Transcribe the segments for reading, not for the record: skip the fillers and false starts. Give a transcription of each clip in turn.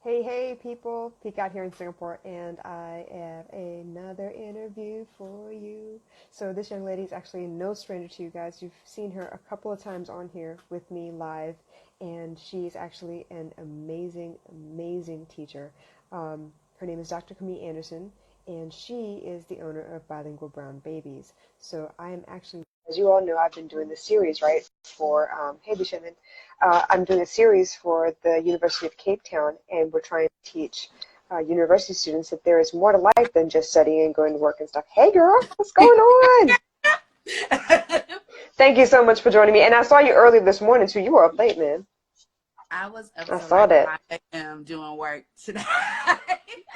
Hey, hey, people. Peek out here in Singapore, and I have another interview for you. So, this young lady is actually no stranger to you guys. You've seen her a couple of times on here with me live, and she's actually an amazing, amazing teacher. Her name is Dr. Kami Anderson, and she is the owner of Bilingual Brown Babies. So, I am actually, as you all know, I've been doing this series, right, for, hey, Bishaman, I'm doing a series for the University of Cape Town, and we're trying to teach university students that there is more to life than just studying and going to work and stuff. Hey, girl, what's going on? Thank you so much for joining me. And I saw you earlier this morning, too. You were up late, man. I was up I till saw like that. 5 a.m. doing work today.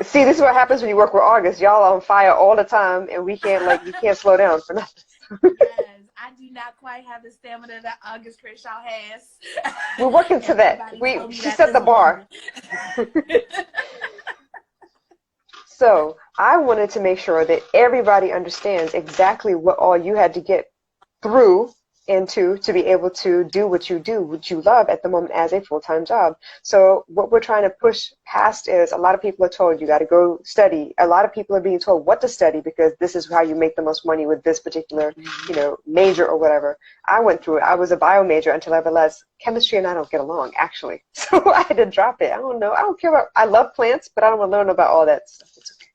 See, this is what happens when you work with August. Y'all on fire all the time, and we can't slow down for nothing. Yes, I do not quite have the stamina that August Crenshaw has. We're working to that. Everybody told me She that set this the bar. morning. So I wanted to make sure that everybody understands exactly what all you had to get through into to be able to do, what you love at the moment as a full-time job. So what we're trying to push past is a lot of people are told you got to go study. A lot of people are being told what to study because this is how you make the most money with this particular, major or whatever. I went through it. I was a bio major until I realized chemistry and I don't get along, actually. So I had to drop it. I don't know. I don't care about, I love plants, but I don't want to learn about all that stuff. It's okay.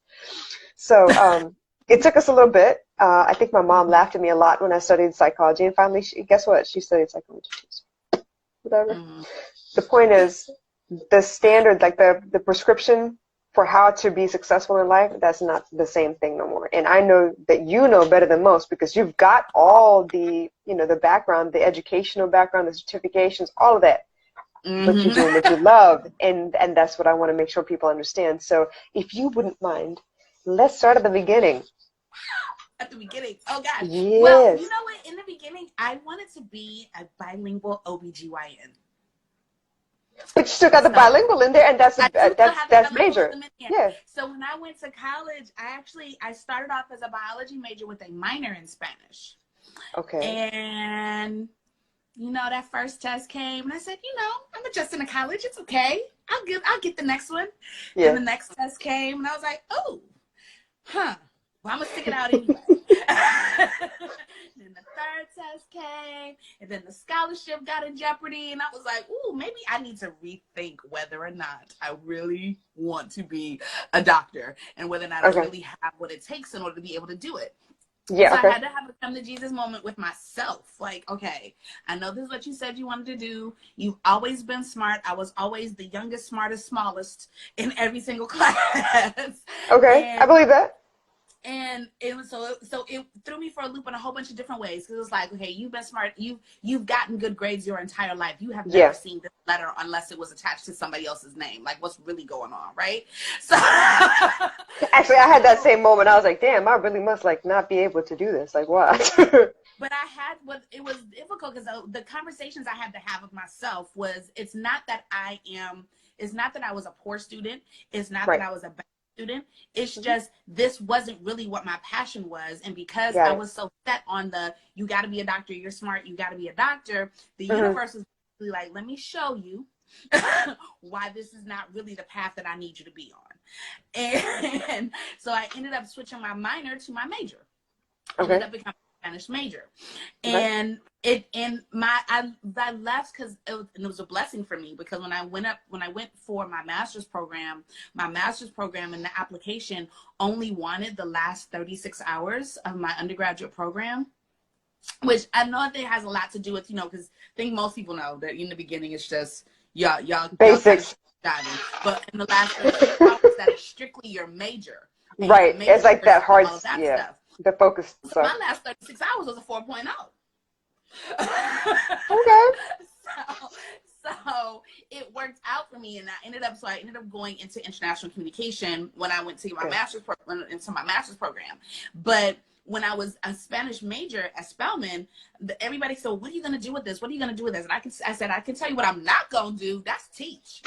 So it took us a little bit. I think my mom laughed at me a lot when I studied psychology, and finally, guess what? She studied psychology too. So whatever. Mm-hmm. The point is, the standard, like the prescription for how to be successful in life, that's not the same thing no more. And I know that you know better than most because you've got all the, the background, the educational background, the certifications, all of that. But you're doing what you love, and that's what I want to make sure people understand. So if you wouldn't mind, let's start at the beginning. At the beginning. Oh, gosh. Well, you Yes. know what? In the beginning, I wanted to be a bilingual OBGYN. But you still got the So bilingual in there, and that's I do still have the that's major. bilingualism in there. Yeah. So when I went to college, I started off as a biology major with a minor in Spanish. Okay. And that first test came and I said, I'm adjusting to college. It's okay. I'll get the next one. Then Yeah. the next test came and I was like, oh, huh. Well, I'm gonna stick it out anyway. Then the third test came, and then the scholarship got in jeopardy, and I was like, "Ooh, maybe I need to rethink whether or not I really want to be a doctor, and whether or not I Okay. really have what it takes in order to be able to do it." Yeah. So I Okay. had to have a come to Jesus moment with myself. Like, okay, I know this is what you said you wanted to do. You've always been smart. I was always the youngest, smartest, smallest in every single class, Okay. I and believe that. it was so it threw me for a loop in a whole bunch of different ways because it was like, okay, you've been smart, you've gotten good grades your entire life, you have never Yeah. seen this letter unless it was attached to somebody else's name. Like, what's really going on, right? So Actually, I had that so same moment. I was like, damn, I really must like not be able to do this. Like, what? but I had what it was difficult because the conversations I had to have with myself was, it's not that I was a poor student, it's not that Right. I was a bad student, it's Hmm. just this wasn't really what my passion was. And because Got I it. was so set on you got to be a doctor, you're smart, you got to be a doctor, the Hmm. universe was really like, let me show you why this is not really the path that I need you to be on. And so I ended up switching my minor to my major. Ended Okay. up becoming a Spanish major, Okay. and I left because it was a blessing for me, because when I went for my master's program in the application only wanted the last 36 hours of my undergraduate program, which I know that has a lot to do with, because I think most people know that in the beginning it's just y'all kind of Basics. diving, but in the last 36 hours that is strictly your major, and your Right. major It's like that hard. all of that Yeah. stuff. The focus So stuff. my last 36 hours was a 4.0. Okay. so it worked out for me, and I ended up going into international communication when I went to my Good. master's program. But when I was a Spanish major at Spelman, everybody said, "What are you going to do with this? What are you going to do with this?" And I said, "I can tell you what I'm not going to do. That's teach."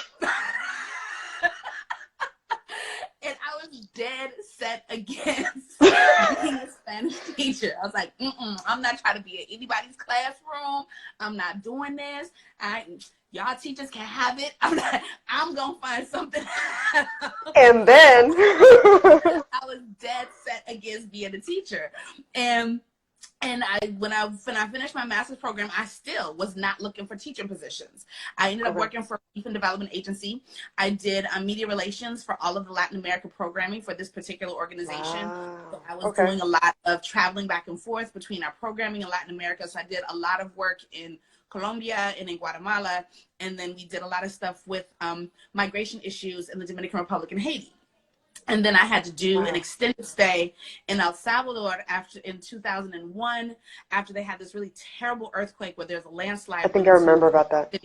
And I was dead set against being a Spanish teacher. I was like, I'm not trying to be in anybody's classroom. I'm not doing this. y'all teachers can have it. I'm going to find something else. And then I was dead set against being a teacher. And when I finished my master's program, I still was not looking for teaching positions. I ended up working for a youth and development agency. I did media relations for all of the Latin America programming for this particular organization. Wow. So I was doing a lot of traveling back and forth between our programming in Latin America. So I did a lot of work in Colombia and in Guatemala. And then we did a lot of stuff with migration issues in the Dominican Republic and Haiti. And then I had to do an extended stay in El Salvador in 2001, after they had this really terrible earthquake where there's a landslide. I think I remember about that.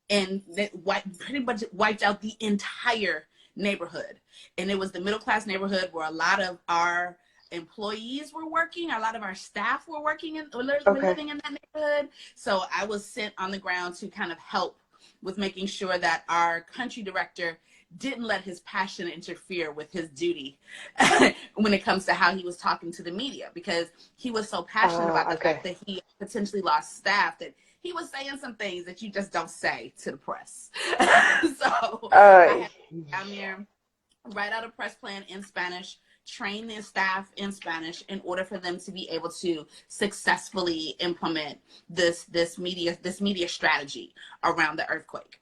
And that pretty much wiped out the entire neighborhood. And it was the middle-class neighborhood where a lot of our employees were working, a lot of our staff were working and were living in that neighborhood. So I was sent on the ground to kind of help with making sure that our country director didn't let his passion interfere with his duty when it comes to how he was talking to the media, because he was so passionate about the fact that he potentially lost staff that he was saying some things that you just don't say to the press. So I had to go down there, write out a press plan in Spanish, train their staff in Spanish in order for them to be able to successfully implement this media strategy around the earthquake.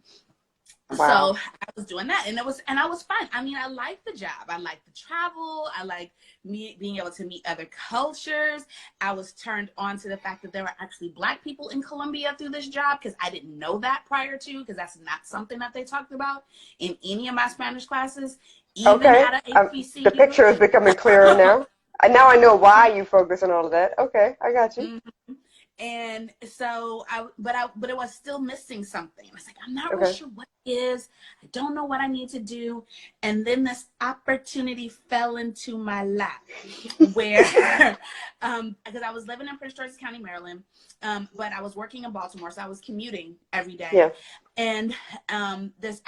Wow. So I was doing that, and I was fine. I mean, I liked the job. I liked the travel. I liked being able to meet other cultures. I was turned on to the fact that there were actually Black people in Colombia through this job, because I didn't know that prior to, because that's not something that they talked about in any of my Spanish classes. Even at a HBCU. The picture is becoming clearer now. Now I know why you focus on all of that. Okay, I got you. Mm-hmm. And so but it was still missing something. I was like, I'm not really sure what it is. I don't know what I need to do. And then this opportunity fell into my lap where, because I was living in Prince George's County, Maryland, but I was working in Baltimore, so I was commuting every day. Yeah. And this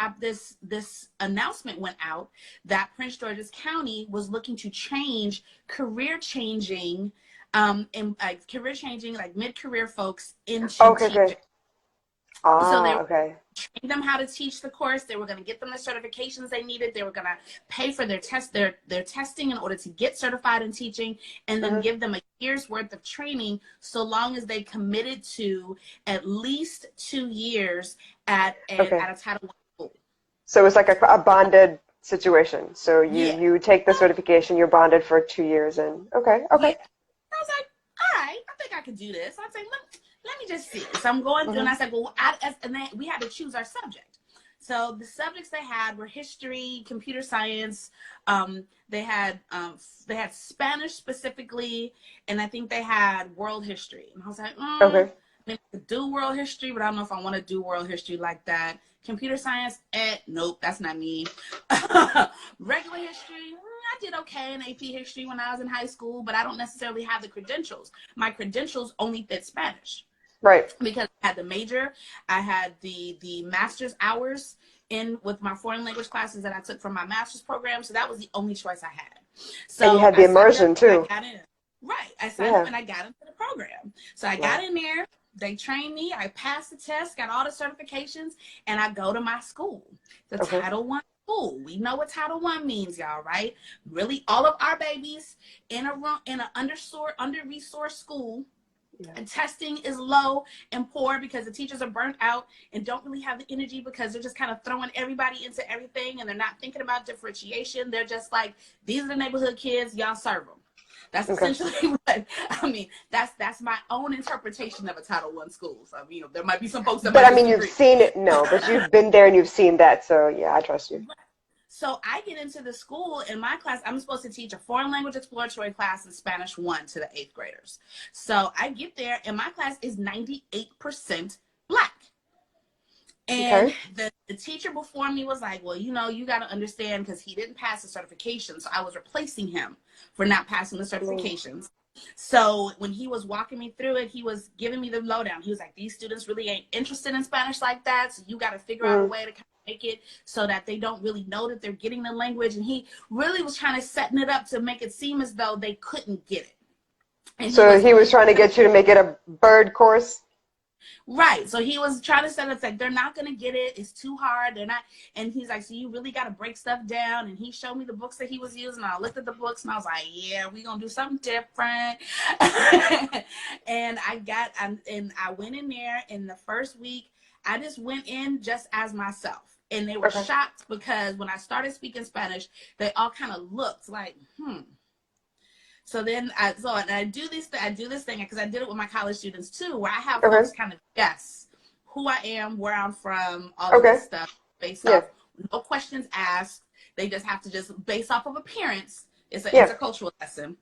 announcement went out that Prince George's County was looking to change career-changing like mid-career folks into teaching. So they were trained them how to teach the course. They were going to get them the certifications they needed. They were going to pay for their testing in order to get certified in teaching, and then give them a year's worth of training, so long as they committed to at least 2 years at a Title I school. So it's like a bonded situation. So you take the certification, you're bonded for 2 years, and okay. Yeah. I was like, all right, I think I could do this. I was like, let me just see. So I'm going through, and I said, well, and then we had to choose our subject. So the subjects they had were history, computer science. They had Spanish specifically, and I think they had world history. And I was like, maybe I could do world history, but I don't know if I want to do world history like that. Computer science, nope, that's not me. Regular history, I did okay in AP history when I was in high school, but I don't necessarily have the credentials. My credentials only fit Spanish. Right. Because I had the major, I had the master's hours in with my foreign language classes that I took from my master's program, so that was the only choice I had. So and you had the immersion too. I signed up and I got into the program. So I got in there. They trained me. I passed the test, got all the certifications, and I go to my school, the Title I school. We know what Title I means, y'all, right? Really, all of our babies in an under-resourced school. Yeah. And testing is low and poor because the teachers are burnt out and don't really have the energy because they're just kind of throwing everybody into everything, and they're not thinking about differentiation. They're just like, these are the neighborhood kids, y'all serve them. That's essentially what I mean. That's my own interpretation of a Title I school. So there might be some folks that. But I mean, you've seen it. No, but you've been there and you've seen that. So yeah, I trust you. So I get into the school. In my class, I'm supposed to teach a foreign language exploratory class in Spanish 1 to the 8th graders. So I get there, and my class is 98% Black. And the teacher before me was like, well, you got to understand, because he didn't pass the certification. So I was replacing him for not passing the certifications. So when he was walking me through it, he was giving me the lowdown. He was like, these students really ain't interested in Spanish like that. So you got to figure out a way to kind of make it so that they don't really know that they're getting the language. And he really was trying to setting it up to make it seem as though they couldn't get it. And so he was trying to get you to make it a bird course? Right. So he was trying to set us like, they're not going to get it. It's too hard. They're not. And he's like, so you really got to break stuff down. And he showed me the books that he was using. I looked at the books and I was like, yeah, we're going to do something different. And I went in there in the first week. I just went in just as myself. And they were Okay. shocked because when I started speaking Spanish, they all kind of looked like, So then I do this thing because I did it with my college students too, where I have folks kind of guess who I am, where I'm from, all of this stuff based off, no questions asked. They just have to just based off of appearance. It's an intercultural lesson.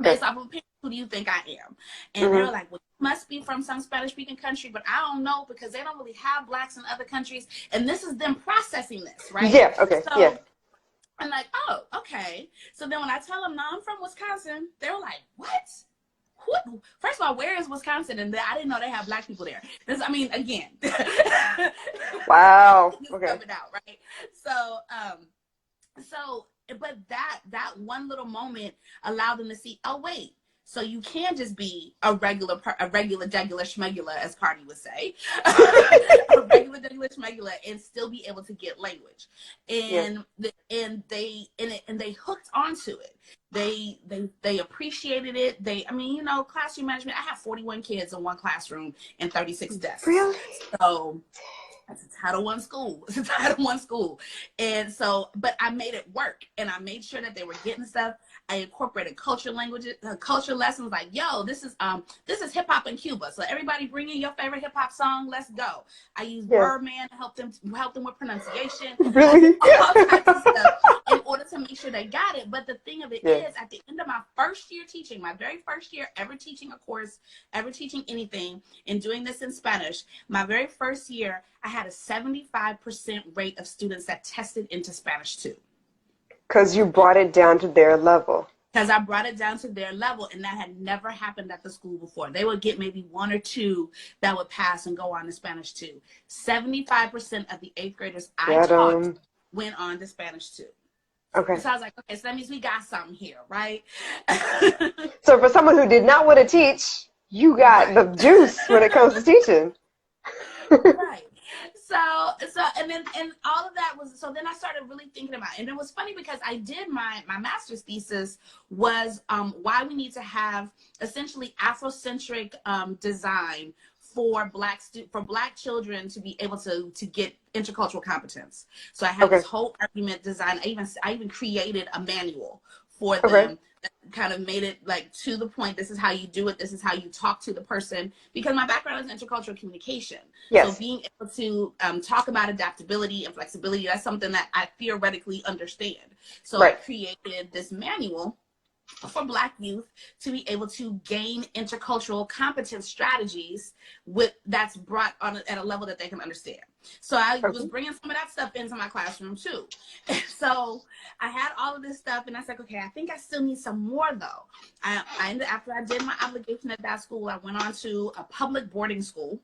Based off of appearance, who do you think I am? And they're like, well, you must be from some Spanish-speaking country, but I don't know because they don't really have blacks in other countries. And this is them processing this, right? Yeah. Okay. So, I'm like, oh, okay. So then when I tell them, no, I'm from Wisconsin, they're like, what? First of all, where is Wisconsin? And I didn't know they have black people there. Again. Wow. Okay. Coming out, right? But that one little moment allowed them to see, oh, wait. So you can just be a regular degular schmegula, as Cardi would say, a regular degular schmegula, and still be able to get language. And they hooked onto it. They appreciated it. Classroom management. I have 41 kids in one classroom and 36 desks. Really? So it's a Title I school. It's a Title I school. And so, but I made it work, and I made sure that they were getting stuff. I incorporated culture lessons like, yo, this is hip hop in Cuba. So everybody bring in your favorite hip hop song. Let's go. I used Birdman to help them with pronunciation. Really? All types of stuff in order to make sure they got it. But the thing of it is, at the end of my first year teaching, my very first year ever teaching a course, ever teaching anything, and doing this in Spanish, my very first year, I had a 75% rate of students that tested into Spanish 2. Because you brought it down to their level. Because I brought it down to their level, and that had never happened at the school before. They would get maybe 1 or 2 that would pass and go on to Spanish 2. 75% of the 8th graders I taught went on to Spanish 2. Okay. So I was like, okay, so that means we got something here, right? So for someone who did not want to teach, you got the juice when it comes to teaching. Right. And all of that was, so then I started really thinking about it. And it was funny because I did my master's thesis was why we need to have essentially Afrocentric design for black children to be able to get intercultural competence. So I had this whole argument design. I even created a manual for them. Kind of made it like to the point. This is how you do it. This is how you talk to the person. Because my background is intercultural communication. Yes. So being able to talk about adaptability and flexibility, that's something that I theoretically understand. So I created this manual for Black youth to be able to gain intercultural competence strategies that's brought on at a level that they can understand. So I was bringing some of that stuff into my classroom too. And so I had all of this stuff, and I was like, okay, I think I still need some more though. After I did my obligation at that school, I went on to a public boarding school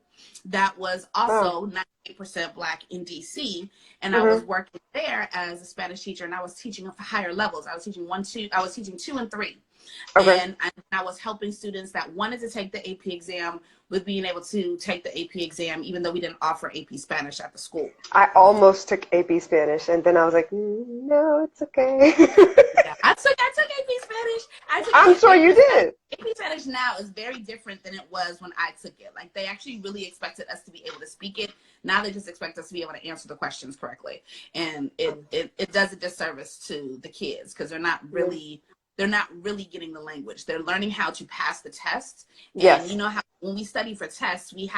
that was also 98% Black in DC, and I was working there as a Spanish teacher, and I was teaching for higher levels. I was teaching 2 and 3. And I was helping students that wanted to take the AP exam with being able to take the AP exam, even though we didn't offer AP Spanish at the school. I almost took AP Spanish, and then I was like, no, it's okay. I took AP Spanish. I'm sure you did. AP Spanish now is very different than it was when I took it. Like, they actually really expected us to be able to speak it. Now they just expect us to be able to answer the questions correctly. And it does a disservice to the kids because they're not really getting the language. They're learning how to pass the test. And you know how when we study for tests, we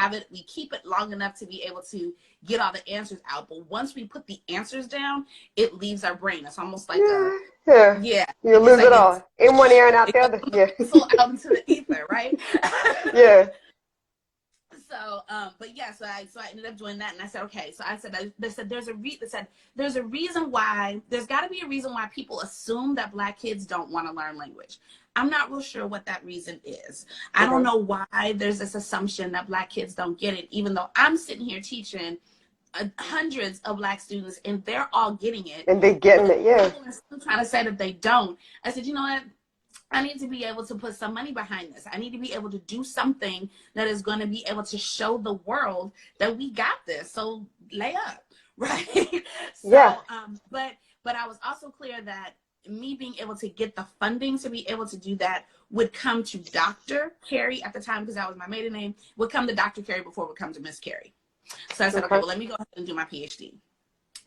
keep it long enough to be able to get all the answers out. But once we put the answers down, it leaves our brain. It's almost like you lose it all in one ear and out the other. Out into the ether, right? So, so I ended up doing that, and I said, okay. So I said, there's a reason why. There's got to be a reason why people assume that Black kids don't want to learn language. I'm not real sure what that reason is. I don't know why there's this assumption that Black kids don't get it, even though I'm sitting here teaching hundreds of Black students, and they're all getting it. And they're getting it, People are still trying to say that they don't. I said, you know what? I need to be able to put some money behind this. I need to be able to do something that is going to be able to show the world that we got this. So lay up, right? Yeah. So, but I was also clear that me being able to get the funding to be able to do that would come to Dr. Carey at the time, because that was my maiden name, would come to Dr. Carey before it would come to Miss Carey. So I said, okay, Okay. well, let me go ahead and do my PhD.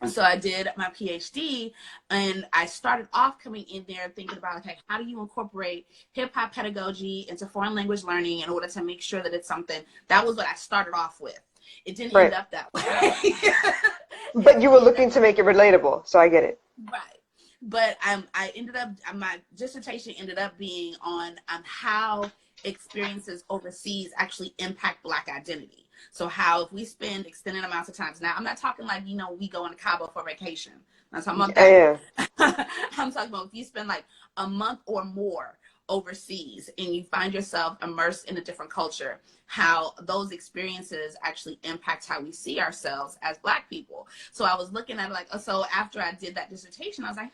So I did my PhD, and I started off coming in there thinking about, okay, how do you incorporate hip hop pedagogy into foreign language learning in order to make sure that it's something. That was what I started off with. It didn't end Right. up that way. But you were looking to make it relatable, so I get it. Right. But I ended up, my dissertation ended up being on how experiences overseas actually impact Black identity. So how if we spend extended amounts of time, now I'm not talking like, we go in Cabo for vacation. I'm not talking about Yeah. that. I'm talking about if you spend like a month or more overseas and you find yourself immersed in a different culture, how those experiences actually impact how we see ourselves as Black people. So I was looking at it like, so after I did that dissertation, I was like,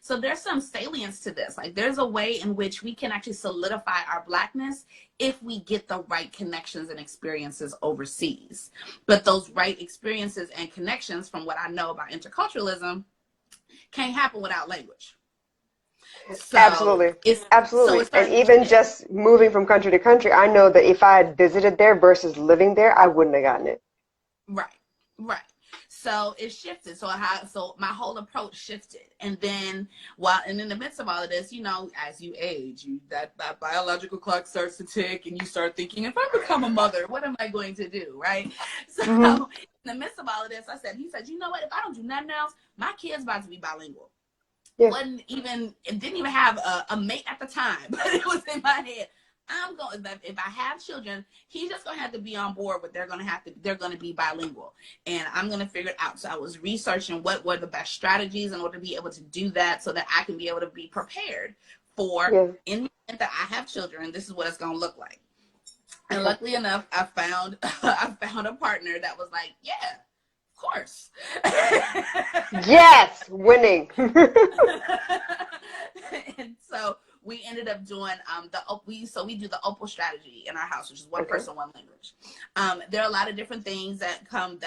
so there's some salience to this. Like there's a way in which we can actually solidify our Blackness if we get the right connections and experiences overseas. But those right experiences and connections, from what I know about interculturalism, can't happen without language. So Absolutely. it's Absolutely. it And started even shifting. just moving from country to country, I know that if I had visited there versus living there, I wouldn't have gotten it. Right, right. So it shifted. So my whole approach shifted, and then and in the midst of all of this, as you age, that biological clock starts to tick, and you start thinking, if I become a mother, what am I going to do, right? So Mm-hmm. in the midst of all of this, he said, you know what? If I don't do nothing else, my kid's about to be bilingual. Yeah. It didn't even have a mate at the time, but it was in my head. If I have children, he's just gonna have to be on board with they're gonna be bilingual, and I'm gonna figure it out. So I was researching what were the best strategies in order to be able to do that, so that I can be able to be prepared for Yeah. in the event that I have children. This is what it's gonna look like. And Okay. luckily enough, I found a partner that was like, yeah, of course. Yes, winning. And so we ended up doing we do the Opal strategy in our house, which is one Okay. person, one language. There are a lot of different things that come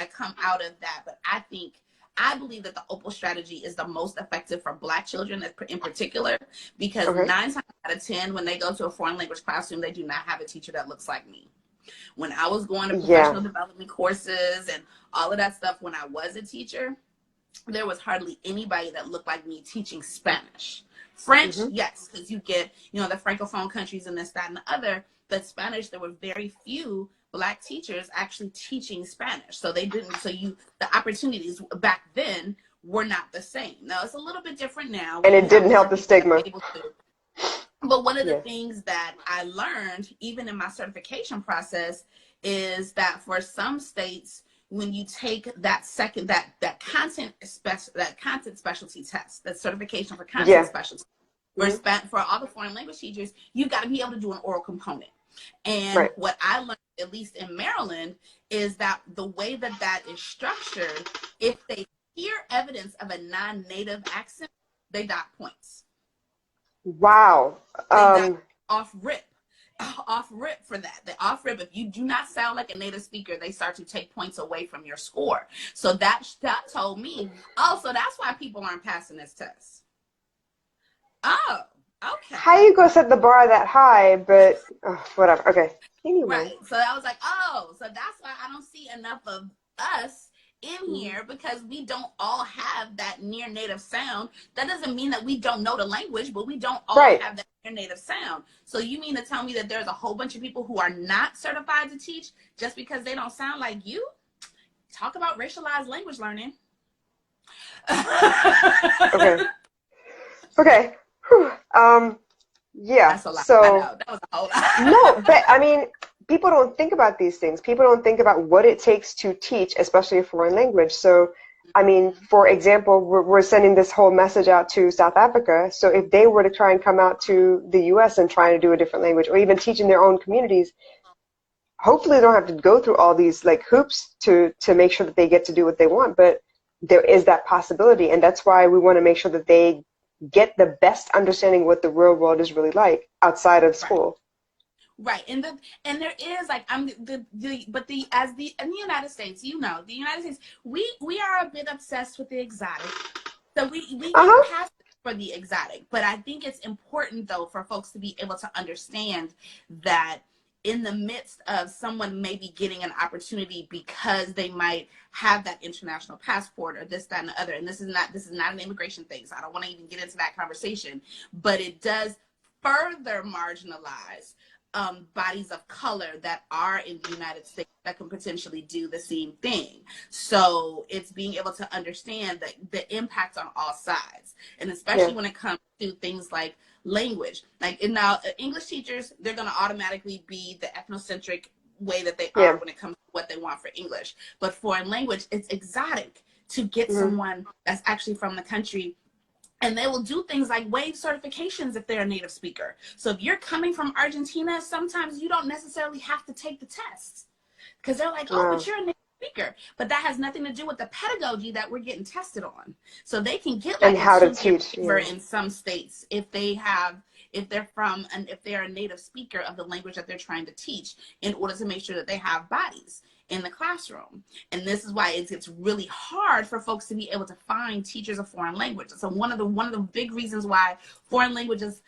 out of that, but I believe that the Opal strategy is the most effective for Black children in particular, because Okay. 9 times out of 10, when they go to a foreign language classroom, they do not have a teacher that looks like me. When I was going to Yeah. professional development courses and all of that stuff, when I was a teacher, there was hardly anybody that looked like me teaching Spanish. French, Mm-hmm. yes, because you get, the Francophone countries and this, that, and the other. But Spanish, there were very few Black teachers actually teaching Spanish. So the opportunities back then were not the same. Now, it's a little bit different now And when you it have didn't more help the people that are stigma. able to. But one of the Yeah. things that I learned, even in my certification process, is that for some states, when you take that content specialty test, that certification for content Yeah. specialty, Mm-hmm. for all the foreign language teachers, you got to be able to do an oral component. And Right. what I learned, at least in Maryland, is that the way that is structured, if they hear evidence of a non-native accent, they dock points. Wow. They dock off rip for that. The off rip, if you do not sound like a native speaker, they start to take points away from your score. So that told me, so that's why people aren't passing this test. Oh, okay. How you gonna set the bar that high, but whatever. Okay. Anyway. Right. So I was like, so that's why I don't see enough of us in Mm-hmm. here, because we don't all have that near native sound. That doesn't mean that we don't know the language, but we don't all Right. have that near native sound. So you mean to tell me that there's a whole bunch of people who are not certified to teach just because they don't sound like you? Talk about racialized language learning. Okay. Okay. Whew. Yeah. That's a lot. So I know. That was a whole lot. no, but I mean, people don't think about these things. People don't think about what it takes to teach, especially a foreign language. So, I mean, for example, we're sending this whole message out to South Africa. So if they were to try and come out to the U.S. and try to do a different language, or even teach in their own communities, hopefully they don't have to go through all these like hoops to make sure that they get to do what they want. But there is that possibility, and that's why we want to make sure that they get the best understanding of what the real world is really like outside of Right. school. Right, and there is like I'm the but the as the in the United States, you know, the United States, we are a bit obsessed with the exotic, so we get Uh-huh. past for the exotic. But I think it's important though for folks to be able to understand that in the midst of someone maybe getting an opportunity because they might have that international passport or this, that, and the other, and this is not an immigration thing, so I don't want to even get into that conversation, but it does further marginalize bodies of color that are in the United States that can potentially do the same thing. So it's being able to understand that the impact on all sides, and especially Yeah. when it comes to things like language. Like now, English teachers, they're going to automatically be the ethnocentric way that they are Yeah. when it comes to what they want for English. But foreign language, it's exotic to get Mm-hmm. someone that's actually from the country, and they will do things like waive certifications if they're a native speaker. So if you're coming from Argentina, sometimes you don't necessarily have to take the tests because they're like, oh, but Wow. you're a native speaker. But that has nothing to do with the pedagogy that we're getting tested on. So they can get And like a how to 2 year teach. waiver Yeah. in some states if they're a native speaker of the language that they're trying to teach, in order to make sure that they have bodies in the classroom. And this is why it's really hard for folks to be able to find teachers of foreign language. So one of the big reasons why foreign language is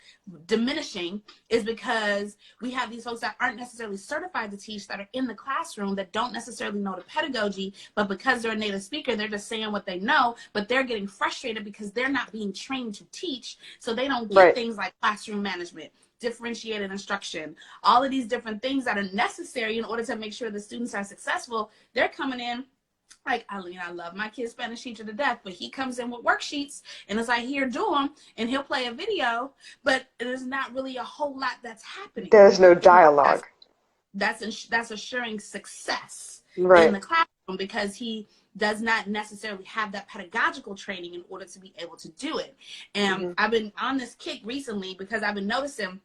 diminishing is because we have these folks that aren't necessarily certified to teach, that are in the classroom, that don't necessarily know the pedagogy, but because they're a native speaker, they're just saying what they know, but they're getting frustrated because they're not being trained to teach, so they don't get Right. things like classroom management, differentiated instruction, all of these different things that are necessary in order to make sure the students are successful. They're coming in like, I mean, I love my kid's Spanish teacher to death, but he comes in with worksheets and it's like, here, do them, and he'll play a video, but there's not really a whole lot that's happening There's no in the dialogue. classroom. That's assuring success in Right. the classroom, because he does not necessarily have that pedagogical training in order to be able to do it. And Mm-hmm. I've been on this kick recently because I've been noticing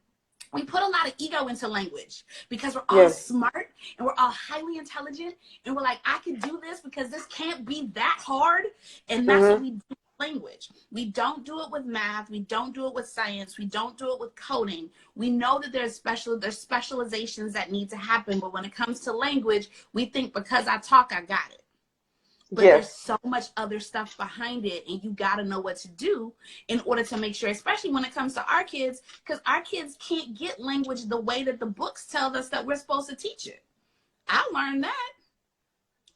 we put a lot of ego into language because we're all Yeah. smart and we're all highly intelligent, and we're like, I can do this because this can't be that hard. And that's what Mm-hmm. we do with language. We don't do it with math. We don't do it with science. We don't do it with coding. We know that there's specializations that need to happen, but when it comes to language, we think because I talk, I got it. But Yeah. there's so much other stuff behind it, and you got to know what to do in order to make sure, especially when it comes to our kids, because our kids can't get language the way that the books tell us that we're supposed to teach it. I learned that,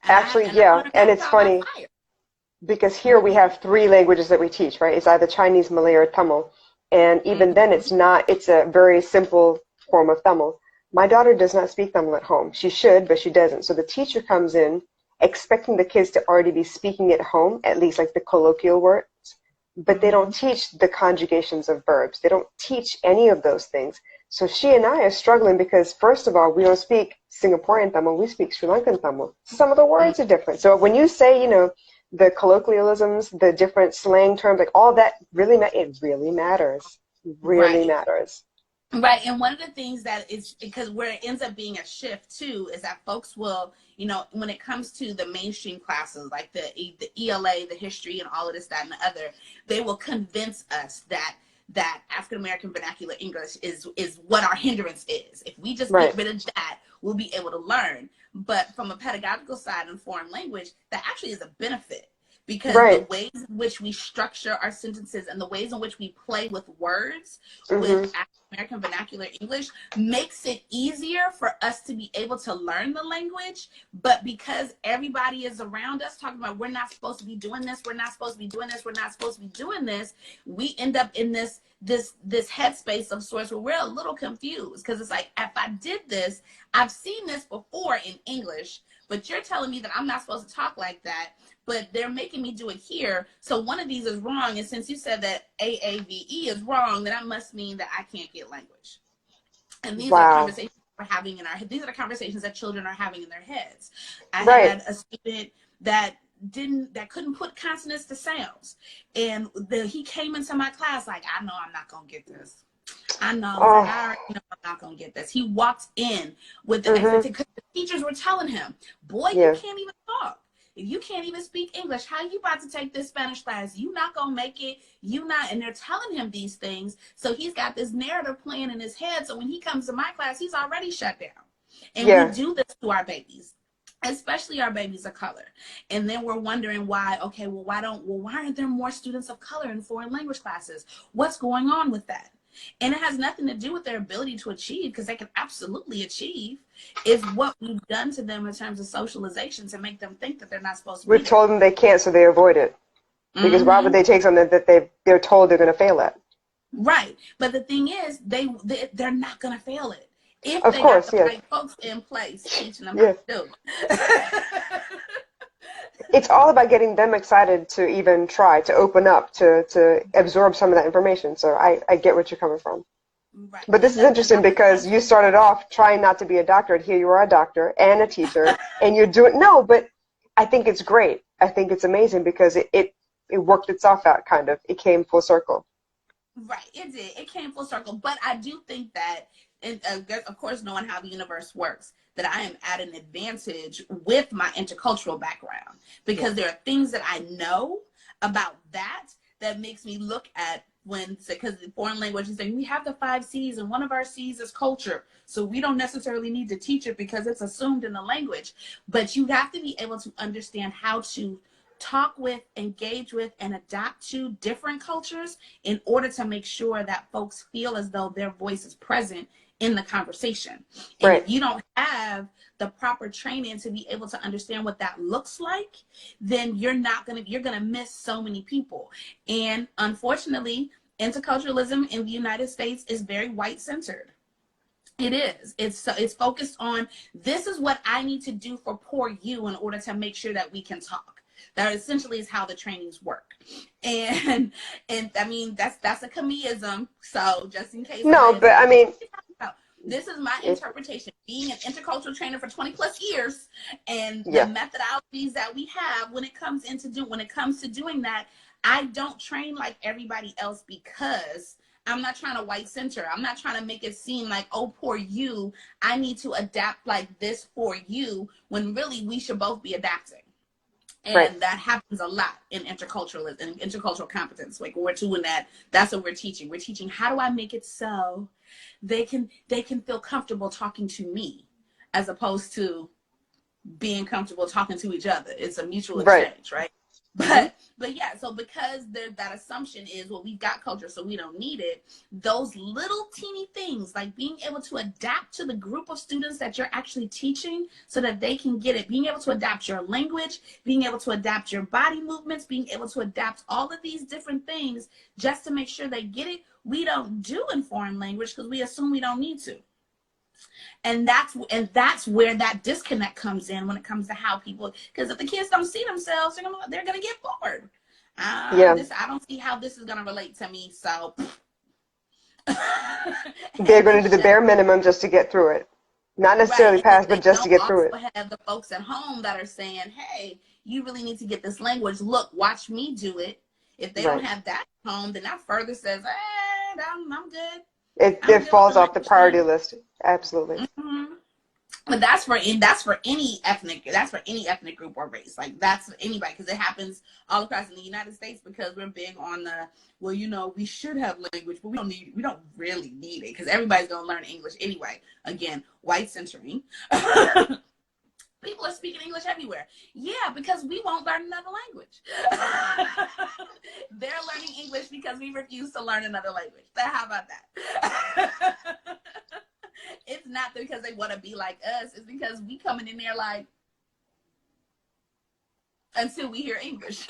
and Actually, I yeah. learned And that it's trial by funny fire. because here we have three languages that we teach, right? It's either Chinese, Malay, or Tamil. And even then, Mm-hmm. it's a very simple form of Tamil. My daughter does not speak Tamil at home. She should, but she doesn't. So the teacher comes in expecting the kids to already be speaking at home, at least like the colloquial words, but they Mm-hmm. don't teach the conjugations of verbs. They don't teach any of those things. So she and I are struggling because, first of all, we don't speak Singaporean Tamil, we speak Sri Lankan Tamil. Some of the words are different. So when you say, the colloquialisms, the different slang terms, like all that really, it really matters. It really Right. matters. Right. And one of the things that is, because where it ends up being a shift too, is that folks will, when it comes to the mainstream classes, like the ELA, the history, and all of this, that, and the other, they will convince us that African American vernacular English is what our hindrance is. If we just get Right. rid of that, we'll be able to learn. But from a pedagogical side in foreign language, that actually is a benefit, because the Right. ways in which we structure our sentences and the ways in which we play with words with Mm-hmm. American vernacular English makes it easier for us to be able to learn the language. But because everybody is around us talking about, we're not supposed to be doing this, we're not supposed to be doing this, we're not supposed to be doing this, we end up in this headspace of sorts where we're a little confused, because it's like, if I did this, I've seen this before in English, but you're telling me that I'm not supposed to talk like that, but they're making me do it here. So one of these is wrong. And since you said that AAVE is wrong, then that must mean that I can't get language. And these are the Wow. conversations we're having these are the conversations that children are having in their heads. I Right. had a student that couldn't put consonants to sounds. And he came into my class like, I know I'm not going to get this. I know. He's like, Oh. I already know I'm not going to get this. He walked in with the Mm-hmm. expectation, because the teachers were telling him, boy, you Yeah. can't even talk. if you can't even speak English, how you about to take this Spanish class? You not gonna make it. You not, and they're telling him these things. So he's got this narrative playing in his head. So when he comes to my class, he's already shut down. And we Yeah. do this to our babies, especially our babies of color. And then we're wondering why, okay, well, why aren't there more students of color in foreign language classes? What's going on with that? And it has nothing to do with their ability to achieve, because they can absolutely achieve. It's what we've done to them in terms of socialization to make them think that they're not supposed to be We've there. told them they can't, so they avoid it. Because why would they take something that they're told they're going to fail at? Right. But the thing is, they're not going to fail it if Of they got course, the yes. right folks in place teaching them Yeah. how to do it. It's all about getting them excited to even try, to open up, to absorb some of that information. So I get what you're coming from. Right. But this is interesting because you started off trying not to be a doctor, and here you are a doctor and a teacher, and you're doing, no, but I think it's great. I think it's amazing because it worked itself out, kind of. It came full circle. Right, it did. It came full circle. But I do think that, and of course, knowing how the universe works, that I am at an advantage with my intercultural background, because there are things that I know about that makes me look at because the foreign language is saying we have the 5 C's, and one of our C's is culture. So we don't necessarily need to teach it because it's assumed in the language. But you have to be able to understand how to talk with, engage with, and adapt to different cultures in order to make sure that folks feel as though their voice is present in the conversation. And Right. if you don't have the proper training to be able to understand what that looks like, then you're gonna miss so many people. And unfortunately, interculturalism in the United States is very white centered. It is. It's focused on, this is what I need to do for poor you in order to make sure that we can talk. That essentially is how the trainings work. And I mean, that's a Kamiism. So just in case No, but I mean, this is my interpretation. Being an intercultural trainer for 20 plus years, and the yeah. methodologies that we have when it comes to doing that, I don't train like everybody else because I'm not trying to white center. I'm not trying to make it seem like, oh, poor you, I need to adapt like this for you, when really we should both be adapting. And Right. that happens a lot in interculturalism and intercultural competence. Like we're doing that. That's what we're teaching. We're teaching, how do I make it so they can feel comfortable talking to me, as opposed to being comfortable talking to each other. It's a mutual exchange, right? But yeah, so because that assumption is, well, we've got culture, so we don't need it. Those little teeny things, like being able to adapt to the group of students that you're actually teaching so that they can get it, being able to adapt your language, being able to adapt your body movements, being able to adapt all of these different things just to make sure they get it, we don't do in foreign language because we assume we don't need to. And that's where that disconnect comes in when it comes to how people, because if the kids don't see themselves, they're gonna get bored. I don't see how this is gonna relate to me, so They're going to do the bare minimum just to get through it. Not necessarily right. pass, but just to get through it. Also have the folks at home that are saying, hey, you really need to get this language. Look, watch me do it. If they don't have that at home, then that further says, hey, I'm good. It falls off the priority list. Absolutely. But that's for any ethnic group or race. Like that's for anybody, because it happens all across in the United States, because we're big on the, well, we should have language, but we don't really need it because everybody's gonna learn English anyway. Again, white centering. People are speaking English everywhere. Yeah, because we won't learn another language. They're learning English because we refuse to learn another language. How about that? It's not because they want to be like us. It's because we coming in there like, until we hear English.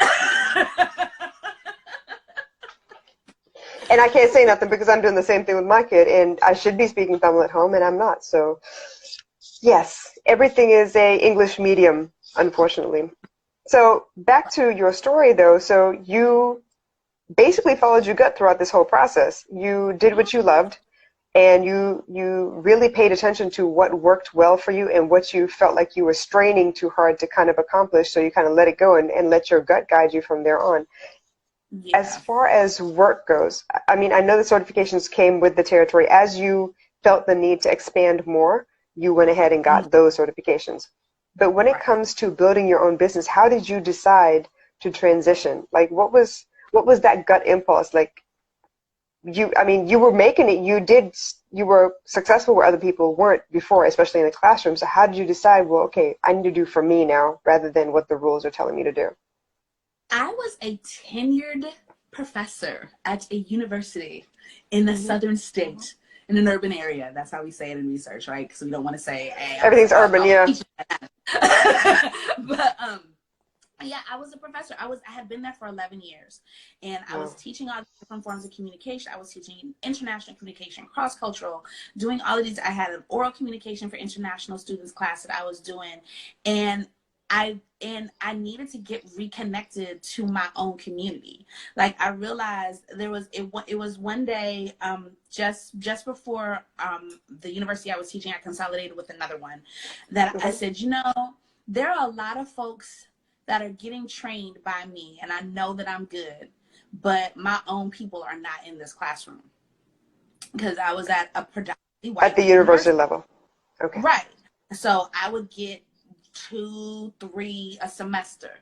And I can't say nothing because I'm doing the same thing with my kid, and I should be speaking Tamil at home, and I'm not. So, yes, everything is a English medium, unfortunately. So back to your story, though. So you basically followed your gut throughout this whole process. You did what you loved, and you really paid attention to what worked well for you and what you felt like you were straining too hard to kind of accomplish. So you kind of let it go and let your gut guide you from there on. Yeah. As far as work goes, I mean, I know the certifications came with the territory. As you felt the need to expand more, you went ahead and got those certifications. But when it Right. comes to building your own business, how did you decide to transition? Like, what was that gut impulse? Like, I mean, you were making it, you were successful where other people weren't before, especially in the classroom. So how did you decide, well, okay, I need to do for me now rather than what the rules are telling me to do? I was a tenured professor at a university in the Hmm. southern state in an urban area. That's how we say it in research, right? Because we don't want to say, "Hey, Everything's urban, I was yeah. teaching," but yeah, I was a professor. I had been there for 11 years, and I was Wow. teaching all different forms of communication. I was teaching international communication, cross cultural, doing all of these. I had an oral communication for international students class that I was doing, and I needed to get reconnected to my own community. Like, I realized it was one day, just before the university I was teaching, I consolidated with another one, that I Hmm. said, you know, there are a lot of folks that are getting trained by me, and I know that I'm good, but my own people are not in this classroom, because I was at a predominantly At white the university university. level. Okay. Right. So I would get 2, 3 a semester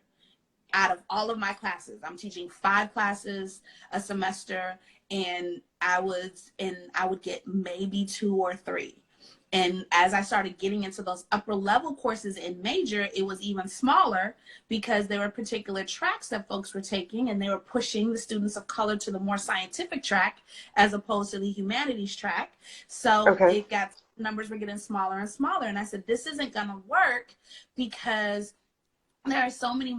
out of all of my classes. I'm teaching 5 classes a semester, and I would get maybe 2 or 3. And as I started getting into those upper level courses in major, it was even smaller, because there were particular tracks that folks were taking, and they were pushing the students of color to the more scientific track as opposed to the humanities track. So Okay. it got, numbers were getting smaller and smaller. And I said, this isn't going to work, because there are so many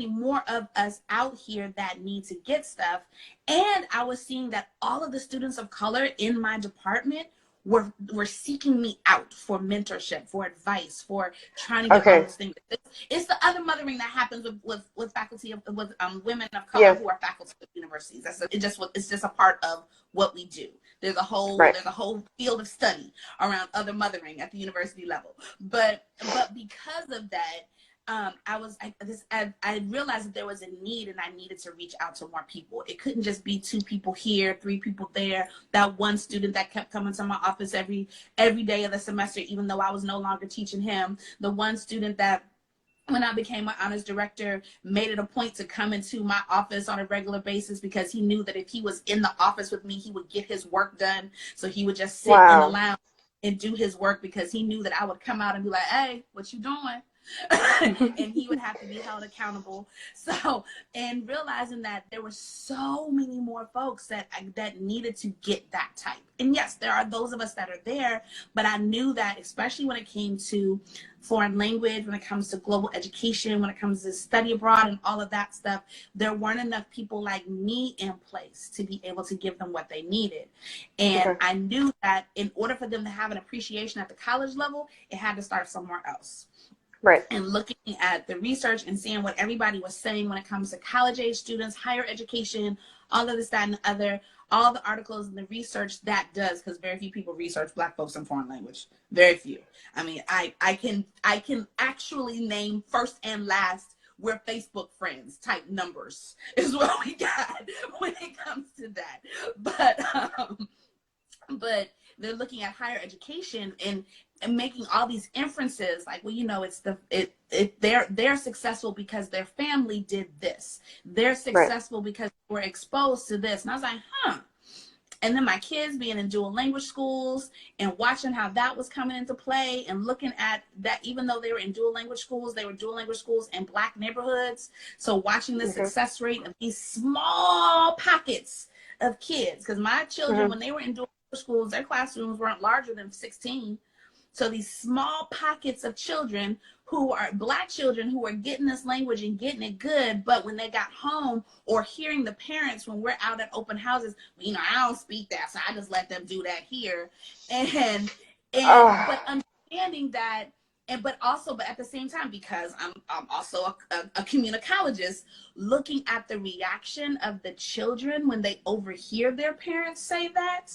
more of us out here that need to get stuff. And I was seeing that all of the students of color in my department were seeking me out for mentorship, for advice, for trying to get all Okay. those things. It's the other mothering that happens with faculty of, with women of color Yeah. who are faculty of universities. It's just a part of what we do. Right. There's a whole field of study around other mothering at the university level. But because of that, I realized that there was a need, and I needed to reach out to more people. It couldn't just be 2 people here, 3 people there. That one student that kept coming to my office every day of the semester, even though I was no longer teaching him. The one student that, when I became an honors director, made it a point to come into my office on a regular basis, because he knew that if he was in the office with me, he would get his work done. So he would just sit in the Wow. lounge and do his work, because he knew that I would come out and be like, "Hey, what you doing?" And he would have to be held accountable. So, and realizing that there were so many more folks that needed to get that type. And yes, there are those of us that are there, but I knew that, especially when it came to foreign language, when it comes to global education, when it comes to study abroad and all of that stuff, there weren't enough people like me in place to be able to give them what they needed. And Okay. I knew that in order for them to have an appreciation at the college level, it had to start somewhere else. Right. And looking at the research and seeing what everybody was saying when it comes to college age students, higher education, all of this, that, and the other, all the articles and the research that does, because very few people research Black folks in foreign language. Very few. I mean, I can actually name first and last, we're Facebook friends type numbers is what we got when it comes to that. But they're looking at higher education, and making all these inferences, like, well, you know, they're successful because their family did this, they're Right. successful because they were exposed to this. And I was like, and then my kids being in dual language schools and watching how that was coming into play, and looking at that, even though they were in dual language schools, they were dual language schools in Black neighborhoods. So watching the Okay. success rate of these small pockets of kids, because my children, Hmm. when they were in dual schools, their classrooms weren't larger than 16. So these small pockets of children, who are Black children, who are getting this language and getting it good, but when they got home, or hearing the parents when we're out at open houses, well, you know, I don't speak that, so I just let them do that here. But Oh, understanding that, but at the same time, because I'm also a communicologist, looking at the reaction of the children when they overhear their parents say that,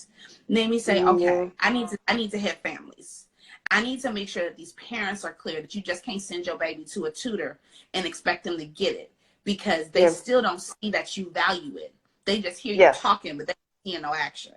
made me say, yeah. okay, I need to hit families. I need to make sure that these parents are clear that you just can't send your baby to a tutor and expect them to get it, because they Yeah. still don't see that you value it. They just hear you Yes. talking, but they don't see no action.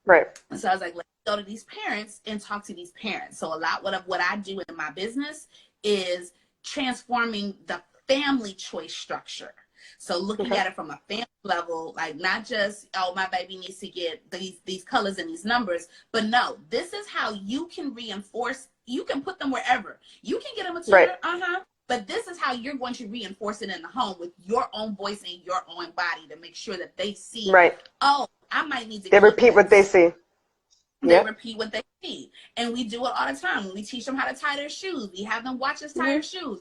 Right. So I was like, let's go to these parents and talk to these parents. So a lot of what I do in my business is transforming the family choice structure. So looking Okay. at it from a family level, like not just, oh, my baby needs to get these colors and these numbers, but no, this is how you can reinforce. You can put them wherever. You can get them a Right. tutor, but this is how you're going to reinforce it in the home with your own voice and your own body to make sure that they see, Right. oh, I might need to They keep repeat what they this. see. They Yep. repeat what they see. And we do it all the time. When we teach them how to tie their shoes, we have them watch us tie Mm-hmm. their shoes.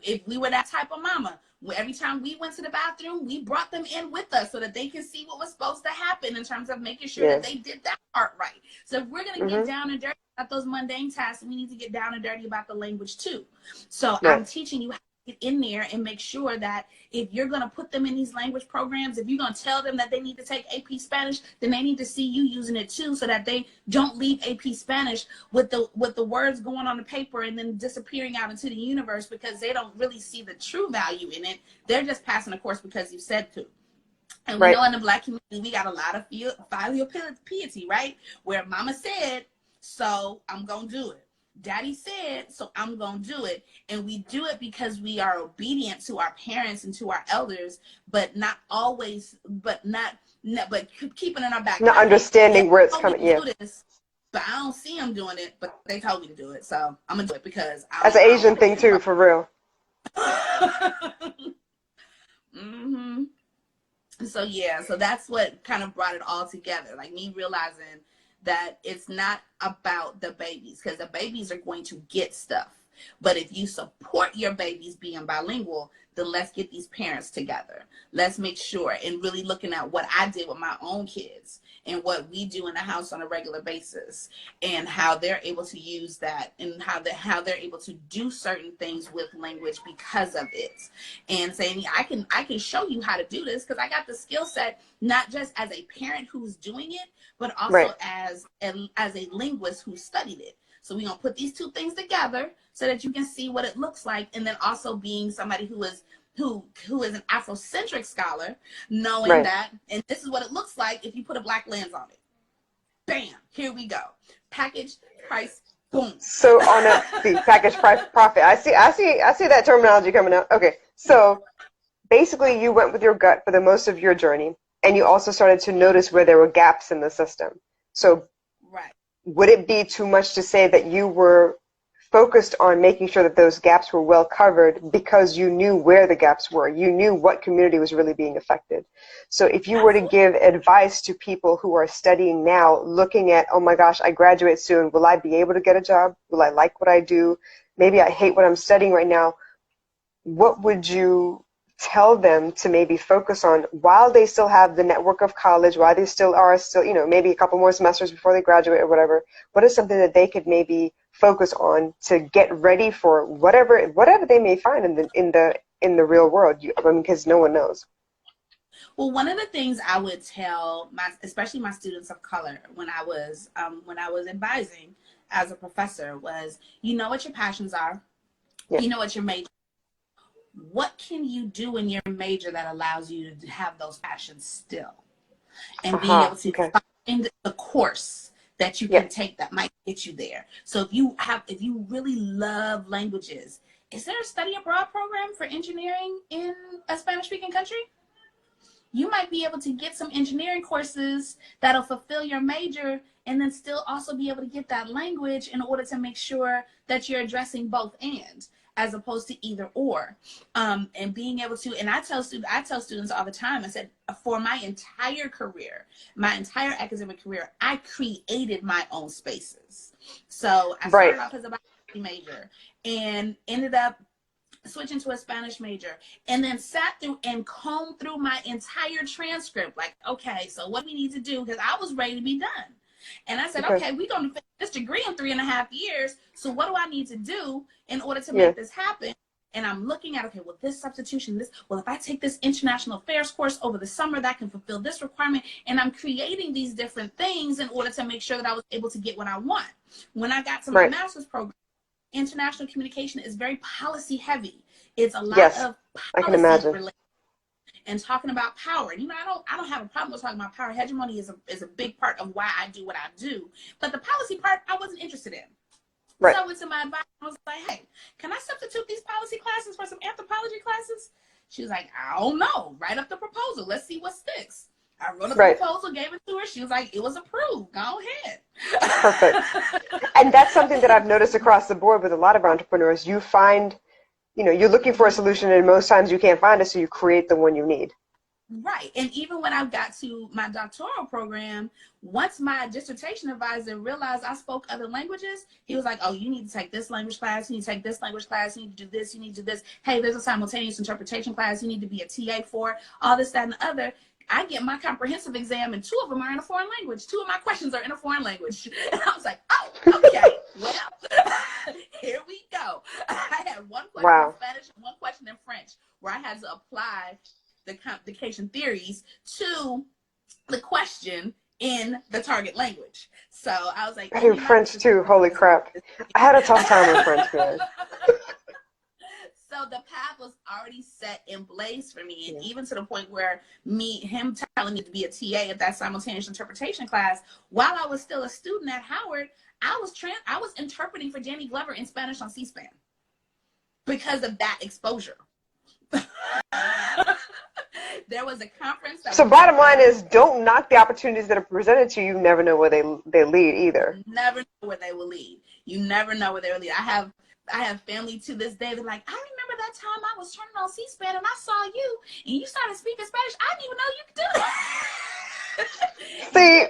If we were that type of mama, every time we went to the bathroom, we brought them in with us so that they can see what was supposed to happen in terms of making sure that Yes. they did that part right. So if we're going to get Mm-hmm. down and dirty about those mundane tasks, we need to get down and dirty about the language too. So Right. I'm teaching you how to get in there and make sure that if you're going to put them in these language programs, if you're going to tell them that they need to take AP Spanish, then they need to see you using it too, so that they don't leave AP Spanish with the words going on the paper and then disappearing out into the universe because they don't really see the true value in it. They're just passing a course because you said to. And we Right. know in the Black community, we got a lot of filial piety, right? Where mama said, so I'm going to do it. Daddy said, so I'm going to do it. And we do it because we are obedient to our parents and to our elders, but not always, but keeping in our back Not pocket. Yeah, understanding where it's told me coming. to Yeah. do this, but I don't see them doing it, but they told me to do it. So I'm going to do it because That's an I don't Asian want to thing be too, for real. mm-hmm. So yeah, so that's what kind of brought it all together. Like me realizing that it's not about the babies, because the babies are going to get stuff. But if you support your babies being bilingual, then let's get these parents together. Let's make sure, and really looking at what I did with my own kids and what we do in the house on a regular basis, and how they're able to use that, and how they're able to do certain things with language because of it. And saying, I can show you how to do this because I got the skill set, not just as a parent who's doing it, but also Right. as a linguist who studied it. So we're going to put these two things together so that you can see what it looks like. And then also being somebody who is an Afrocentric scholar, knowing Right. that, and this is what it looks like if you put a black lens on it. Bam, here we go. Package, price, boom. So on a package price profit. I see that terminology coming up. Okay. So basically you went with your gut for the most of your journey, and you also started to notice where there were gaps in the system. So Right. would it be too much to say that you were focused on making sure that those gaps were well covered because you knew where the gaps were? You knew what community was really being affected. So if you were to Absolutely. give advice to people who are studying now, looking at, oh my gosh, I graduate soon, will I be able to get a job? Will I like what I do? Maybe I hate what I'm studying right now. What would you tell them to maybe focus on while they still have the network of college, while they still are maybe a couple more semesters before they graduate or whatever? What is something that they could maybe focus on to get ready for whatever they may find in the real world? I mean, because no one knows. Well, one of the things I would tell especially my students of color when I was advising as a professor was, you know what your passions are, Yeah. you know what your major. What can you do in your major that allows you to have those passions still, and being able Aha. to Okay. find the course that you Yeah. can take that might get you there. So if you really love languages, is there a study abroad program for engineering in a Spanish speaking country? You might be able to get some engineering courses that'll fulfill your major, and then still also be able to get that language in order to make sure that you're addressing both ends as opposed to either or. And being able to, and I tell students all the time, I said, for my entire career, my entire academic career, I created my own spaces. So I Right. started off as a biology major and ended up switching to a Spanish major, and then sat through and combed through my entire transcript. Like, okay, so what we need to do, because I was ready to be done. And I said, Okay. okay, we're going to finish this degree in 3.5 years. So what do I need to do in order to Yeah. make this happen? And I'm looking at, okay, well, this substitution, if I take this international affairs course over the summer, that can fulfill this requirement. And I'm creating these different things in order to make sure that I was able to get what I want. When I got to my Right. master's program, international communication is very policy heavy. It's a lot Yes. of I can policy imagine. related and talking about power. You know, I don't have a problem with talking about power. Hegemony is a big part of why I do what I do. But the policy part, I wasn't interested in. So Right. I went to my advisor and was like, hey, can I substitute these policy classes for some anthropology classes? She was like, I don't know. Write up the proposal. Let's see what sticks. I wrote up the Right. proposal, gave it to her. She was like, it was approved. Go ahead. Perfect. And that's something that I've noticed across the board with a lot of entrepreneurs. You find, you're looking for a solution and most times you can't find it, so you create the one you need. Right. And even when I got to my doctoral program, once my dissertation advisor realized I spoke other languages, he was like, oh, you need to take this language class. You need to take this language class. You need to do this. You need to do this. Hey, there's a simultaneous interpretation class. You need to be a TA for all this, that, and the other. I get my comprehensive exam and 2 of them are in a foreign language. 2 of my questions are in a foreign language. And I was like, oh, okay, well, here we go. I had 1 question Wow. in Spanish and 1 question in French where I had to apply the communication theories to the question in the target language. So I was like, I do French too. Holy crap. I had a tough time with French, man. So the path was already set in place for me. And Yeah. even to the point where him telling me to be a TA at that simultaneous interpretation class, while I was still a student at Howard, I was interpreting for Danny Glover in Spanish on C-SPAN because of that exposure. There was a conference. So bottom line is, don't knock the opportunities that are presented to you. You never know where they lead either. You never know where they will lead. You never know where they will lead. I have family to this day. They're like, I remember that time I was turning on C-SPAN and I saw you and you started speaking Spanish. I didn't even know you could do that. See,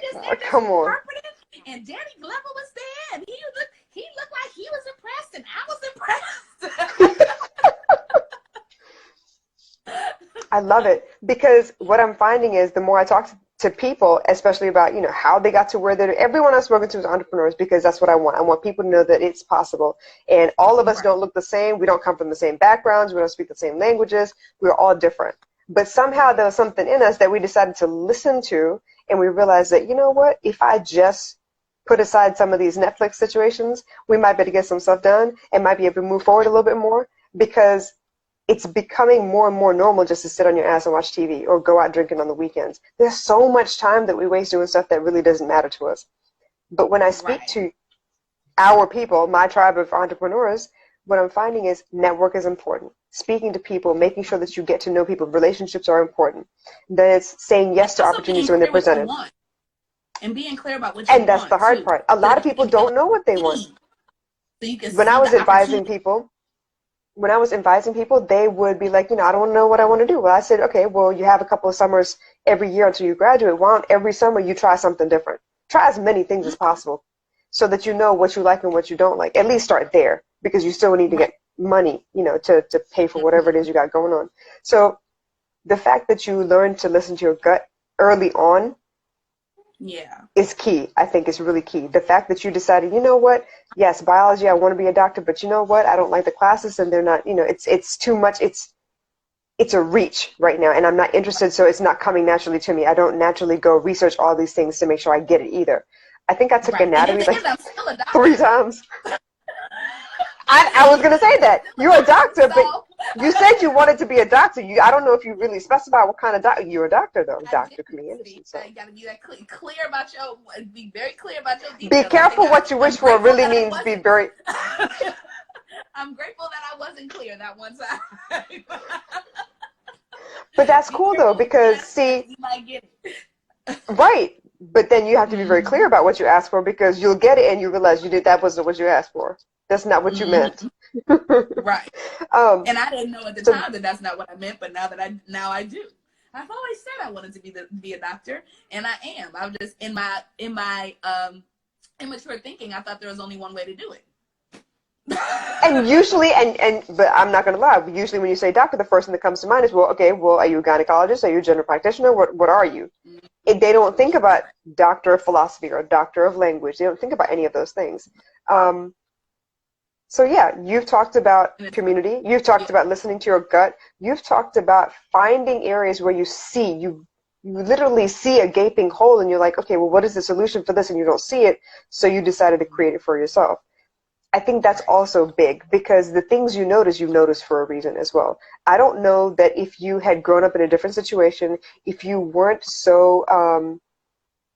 come on. And Danny Glover was there and he looked like he was impressed and I was impressed. I love it, because what I'm finding is the more I talk to people, especially about, how they got to where they're, everyone I've spoken to is entrepreneurs, because that's what I want. I want people to know that it's possible. And all of us Right. don't look the same. We don't come from the same backgrounds. We don't speak the same languages. We're all different. But somehow there was something in us that we decided to listen to, and we realized that, you know what, if I just put aside some of these Netflix situations, we might be able to get some stuff done and might be able to move forward a little bit more, because it's becoming more and more normal just to sit on your ass and watch TV or go out drinking on the weekends. There's so much time that we waste doing stuff that really doesn't matter to us. But when I speak Right. to our people, my tribe of entrepreneurs, what I'm finding is network is important. Speaking to people, making sure that you get to know people, relationships are important. Then it's saying yes to Also opportunities being when they're clear what you presented. want and being clear about what you And that's want the hard too. part. A lot of people don't know what they want. So you can When I see was the advising opportunity. people, they would be like, I don't know what I want to do. Well, I said, okay, well, you have a couple of summers every year until you graduate. Why don't every summer you try something different? Try as many things as possible so that you know what you like and what you don't like. At least start there, because you still need to Right. get money, to pay for whatever it is you got going on. So the fact that you learn to listen to your gut early on Yeah. is key. I think is really key. The fact that you decided, you know what, yes, biology, I want to be a doctor, but you know what, I don't like the classes and they're not, it's too much. It's a reach right now, and I'm not interested, so it's not coming naturally to me. I don't naturally go research all these things to make sure I get it either. I think I took Right. And in anatomy the like end, I'm still a doctor. 3 times. I was going to say that. You're a doctor, but So you said you wanted to be a doctor. I don't know if you really specify what kind of doctor. You're a doctor, though. I Dr. did. Camille See, Anderson. So I got to be that clear about be very clear about your be details. careful what you wish for. Really means be very. I'm grateful that I wasn't clear that one time. But that's Be cool, though, careful because, yes, see, you might get it. right. But then you have to be very clear about what you ask for, because you'll get it and you realize that wasn't what you asked for. That's not what you meant. Right. And I didn't know at the So, time that that's not what I meant, but now I do. I've always said I wanted to be a doctor, and I am. I'm just in my immature thinking. I thought there was only one way to do it. and usually, but I'm not going to lie. Usually, when you say doctor, the first thing that comes to mind is, well, okay, well, are you a gynecologist? Are you a general practitioner? What are you? They don't think about doctor of philosophy or doctor of language. They don't think about any of those things. So yeah, you've talked about community. You've talked about listening to your gut. You've talked about finding areas where you literally see a gaping hole, and you're like, okay, well, what is the solution for this? And you don't see it, so you decided to create it for yourself. I think that's also big, because the things you notice for a reason as well. I don't know that if you had grown up in a different situation, if you weren't so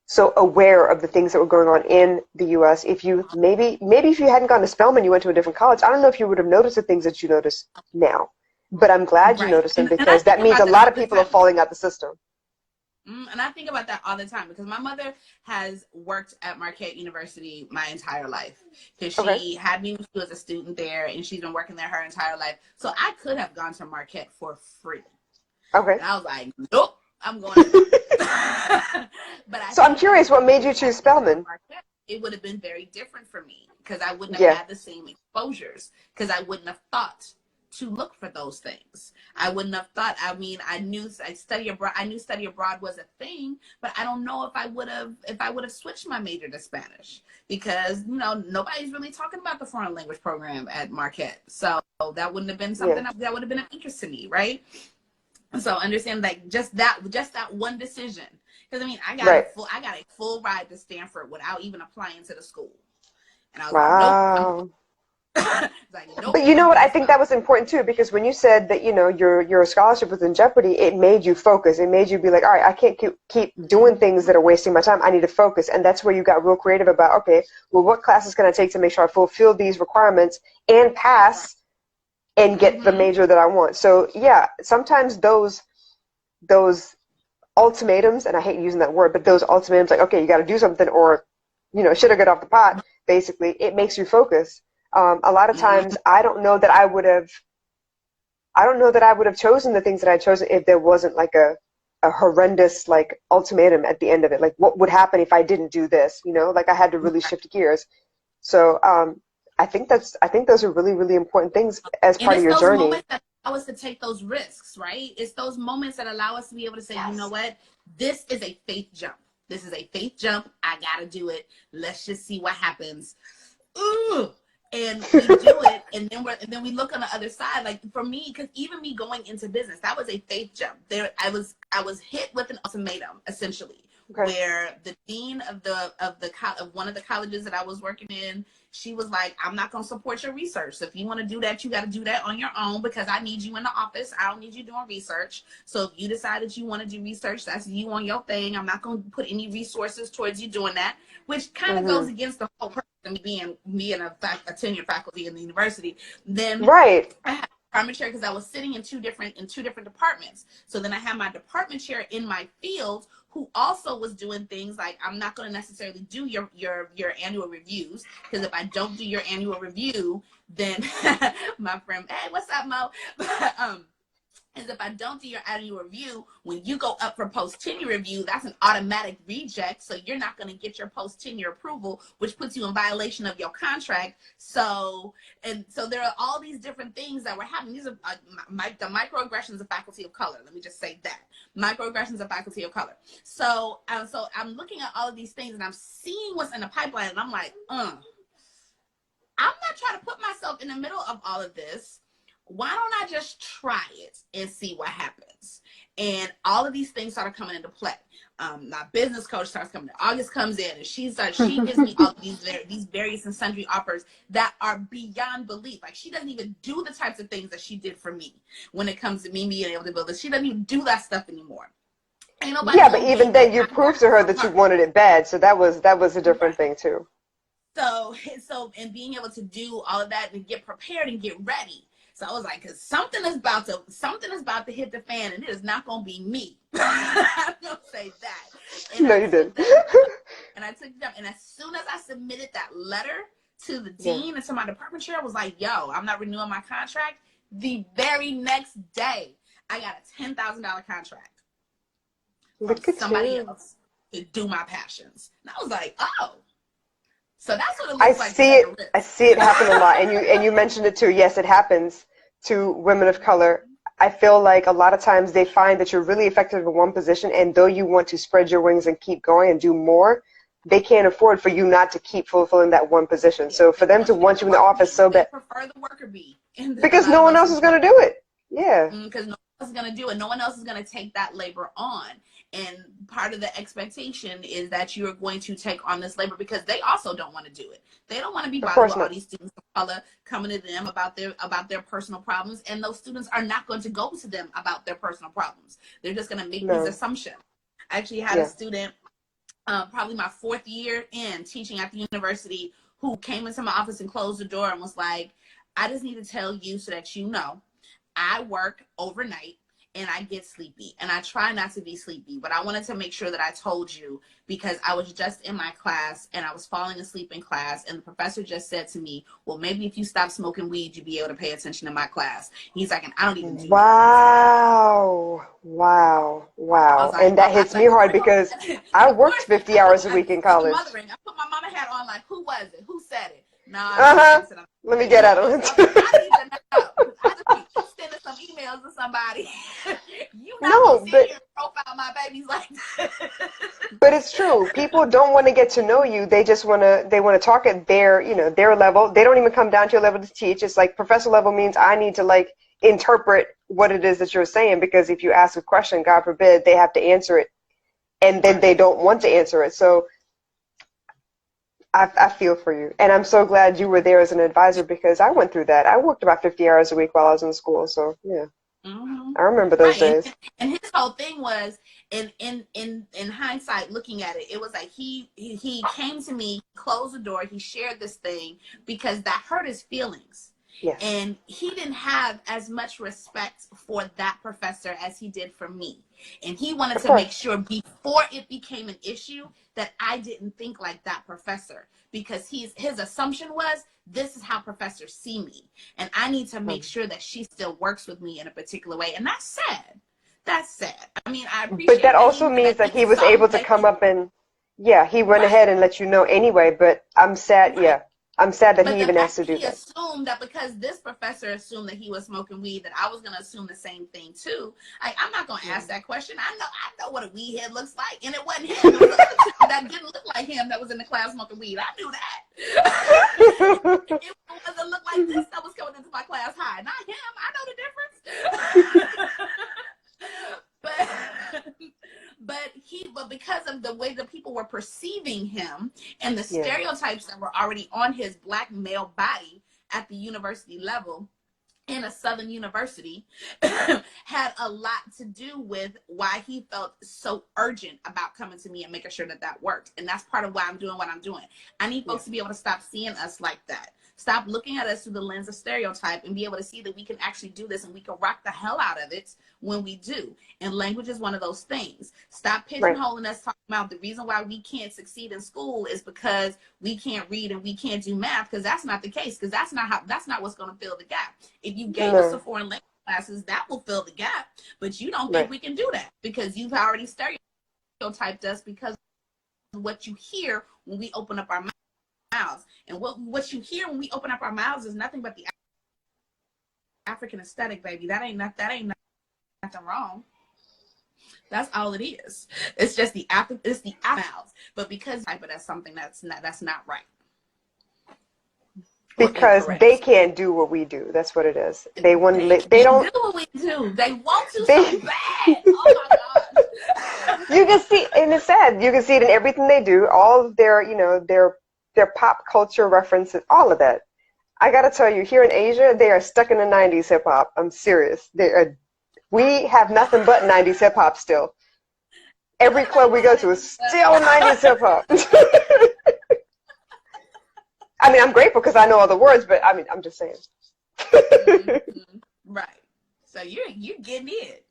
so aware of the things that were going on in the U.S. If you maybe if you hadn't gone to Spelman, you went to a different college. I don't know if you would have noticed the things that you notice now, but I'm glad you Right. noticed them And I because think that means a about that lot all of the people are time. falling out the system. And I think about that all the time because my mother has worked at Marquette University my entire life because Okay. she had me when she was a student there and she's been working there her entire life. So I could have gone to Marquette for free. Okay. And I was like, nope, I'm going to Spelman. But I So I'm think that curious, if I what made would you have had choose went to Spelman? Marquette, it would have been very different for me because I wouldn't have Yeah. had the same exposures because I wouldn't have thought to look for those things. I wouldn't have thought. I mean, I knew study abroad. I knew study abroad was a thing, but I don't know if I would have switched my major to Spanish because nobody's really talking about the foreign language program at Marquette. So that wouldn't have been Yeah. something that would have been of interest to me, right? So understand like just that one decision. Because I mean, Right. I got a full ride to Stanford without even applying to the school, and I was like, nope, I'm Wow. like, nope, But you know I'm what? going I to think that spell. was important too, because when you said that, your scholarship was in jeopardy, it made you focus. It made you be like, all right, I can't keep doing things that are wasting my time. I need to focus. And that's where you got real creative about, okay, well, what classes can I take to make sure I fulfill these requirements and Right. pass and get the Mm-hmm. major that I want? So yeah, sometimes those ultimatums, and I hate using that word, but those ultimatums, like, okay, you got to do something, or should I get off the pot? Basically, it makes you focus. A lot of Mm-hmm. times, I don't know that I would have chosen the things that I chose if there wasn't like a horrendous like ultimatum at the end of it. Like, what would happen if I didn't do this? Like I had to really shift gears. So I think those are really, really important things as And part of it's your those journey. moments that allow us to take those risks, right? It's those moments that allow us to be able to say, you know Yes. what, this is a faith jump. This is a faith jump. I gotta do it. Let's just see what happens. Ooh. And we do it, and then we look on the other side. Like for me, because even me going into business, that was a faith jump. There, I was hit with an ultimatum essentially, Okay. where the dean of one of the colleges that I was working in, she was like, "I'm not gonna support your research. So if you want to do that, you got to do that on your own because I need you in the office. I don't need you doing research. So if you decide that you want to do research, that's you on your thing. I'm not gonna put any resources towards you doing that." Which kind of goes Hmm. against the whole purpose of me being a tenured faculty in the university. Then Right. I had a department chair because I was sitting in two different departments. So then I had my department chair in my field who also was doing things like, I'm not going to necessarily do your annual reviews because if I don't do your annual review, then my friend, hey, what's up, Mo? But, is if I don't do your annual review, when you go up for post-tenure review, that's an automatic reject. So you're not going to get your post-tenure approval, which puts you in violation of your contract. So there are all these different things that were happening. These are the microaggressions of faculty of color. Let me just say that. Microaggressions of faculty of color. So I'm looking at all of these things and I'm seeing what's in the pipeline and I'm like, I'm not trying to put myself in the middle of all of this. Why don't I just try it and see what happens? And all of these things started coming into play. My business coach starts coming in. August comes in and she gives me all of these various and sundry offers that are beyond belief. Like she doesn't even do the types of things that she did for me when it comes to me being able to build this. She doesn't even do that stuff anymore. Ain't nobody Yeah, but gonna even get that. then, you I got proved it to her from that you her. wanted it bad. So that was a different Right. thing too. And being able to do all of that and get prepared and get ready. So I was like, because something is about to hit the fan, and it is not gonna be me. I'm gonna say that. And No, I you took didn't. that jump, and as soon as I submitted that letter to the Yeah. dean and to my department chair, I was like, yo, I'm not renewing my contract. The very next day, I got a $10,000 contract from Look at somebody you. else to do my passions. And I was like, oh, so that's what it I looks like to see take a it. I risk. see it happen a lot, and you mentioned it too. Yes, it happens to women of color. I feel like a lot of times they find that you're really effective in one position, and though you want to spread your wings and keep going and do more, they can't afford for you not to keep fulfilling that one position. Yeah, So they for them want to you to be want the you in the worker office bee. so They bad, prefer the worker bee in a because lot no of one those else is situations. going to do it. Yeah. Because no one else is going to do it. No one else is going to take that labor on. And part of the expectation is that you're going to take on this labor because they also don't want to do it. They don't want to be Of bothered course with all not. these students of color coming to them about their personal problems. And those students are not going to go to them about their personal problems. They're just going to make these No. assumptions. I actually had a Yeah. student probably my 4th year in teaching at the university, who came into my office and closed the door and was like, I just need to tell you so that you know, I work overnight and I get sleepy, and I try not to be sleepy, but I wanted to make sure that I told you because I was just in my class and I was falling asleep in class, and the professor just said to me, well, maybe if you stop smoking weed, you'd be able to pay attention to my class. He's like, and I don't even do that. Wow. Wow. I was Wow. like, And that hits me hard because I of worked course, 50 hours a week in I was college. mothering. I put my mama hat on, like, who was it? Who said it? No, I'm just Uh-huh. messing up. Let me get out of I was like, it. I need to know. I just be sending some emails to somebody. You not gonna No, sit but here and profile my babies like that. but it's true. People don't want to get to know you. They want to talk at their, their level. They don't even come down to your level to teach. It's like professor level means I need to like interpret what it is that you're saying, because if you ask a question, God forbid, they have to answer it and then they Right. don't want to answer it. So I feel for you. And I'm so glad you were there as an advisor, because I went through that. I worked about 50 hours a week while I was in school. So yeah, Mm-hmm. I remember those Right, days. and his whole thing was, in hindsight, looking at it, it was like he came to me, closed the door, he shared this thing because that hurt his feelings, Yes, and he didn't have as much respect for that professor as he did for me, and he wanted of to make course. sure before it became an issue that I didn't think like that professor, because his assumption was this is how professors see me, and I need to make sure that she still works with me in a particular way. And that's sad. That's sad. I mean, I But that appreciate also means that that he he was saw able to that come he up and, yeah, he went right, ahead and let you know anyway. But I'm sad, right. yeah, I'm sad that But he the even has fact to that do he that. assumed that because this professor assumed that he was smoking weed, that I was gonna assume the same thing too. Like, I'm not gonna ask that question. I know what a weed head looks like, and it wasn't him. It was the other two that didn't look like him that was in the class smoking weed. I knew that. It wasn't look like this that was coming into my class high. Not him. I know the difference. but but because of the way that people were perceiving him and the Yeah, stereotypes that were already on his black male body at the university level, in a southern university, had a lot to do with why he felt so urgent about coming to me and making sure that that worked. And that's part of why I'm doing what I'm doing. I need yeah, folks to be able to stop seeing us like that. Stop looking at us through the lens of stereotype and be able to see that we can actually do this and we can rock the hell out of it when we do. And language is one of those things. Stop right, pigeonholing us, talking about the reason why we can't succeed in school is because we can't read and we can't do math, because that's not the case, because that's not what's going to fill the gap. If you gave us a no, foreign language classes, that will fill the gap, but you don't think right. we can do that because you've already stereotyped us because of what you hear when we open up our mouths. And what you hear when we open up our mouths is nothing but the African aesthetic, baby. That ain't nothing wrong. That's all it is. It's just it's the mouths. But because type of that's something that's not right or Because they incorrect. can't do what we do. That's what it is. They want They they can't don't do what we do. They want to they so bad. Oh my gosh. you can see, and it's sad. You can see it in everything they do. All of their, their pop culture references, all of that. I gotta tell you, here in Asia, they are stuck in the '90s hip hop. I'm serious. We have nothing but '90s hip hop still. And Every don't nobody club we know go that to is stuff. still '90s hip hop. I mean, I'm grateful because I know all the words, but I mean, I'm just saying. Mm-hmm. Right. So you're getting it.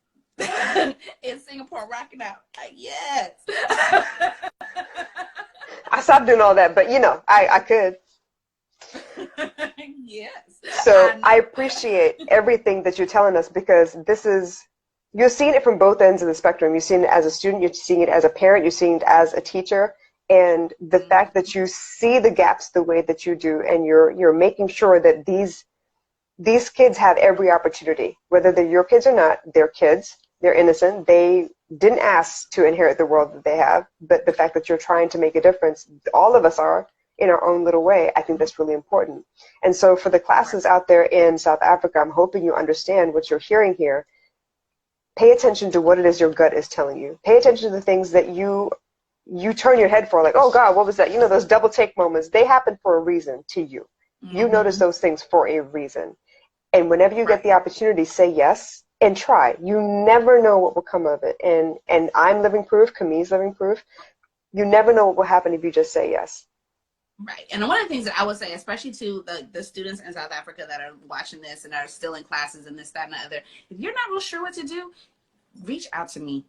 In Singapore, rocking out. Like, yes. I stopped doing all that, but I could. Yes. So I I know. appreciate everything that you're telling us, because you're seeing it from both ends of the spectrum. You're seeing it as a student, you're seeing it as a parent, you're seeing it as a teacher. And the fact that you see the gaps the way that you do, and you're making sure that these kids have every opportunity, whether they're your kids or not, they're kids, they're innocent, they didn't ask to inherit the world that they have, but the fact that you're trying to make a difference, all of us are in our own little way, I think that's really important. And so for the Right. classes out there in South Africa, I'm hoping you understand what you're hearing here. Pay attention to what it is your gut is telling you. Pay attention to the things that you turn your head for, like, oh God, what was that? Those double take moments, they happen for a reason to you. You notice Mm-hmm. those things for a reason. And whenever you get Right. the opportunity, say yes and try. You never know what will come of it. And I'm living proof, Kami's living proof. You never know what will happen if you just say yes. Right. And one of the things that I would say, especially to the students in South Africa that are watching this and are still in classes and this, that, and the other, if you're not real sure what to do, reach out to me.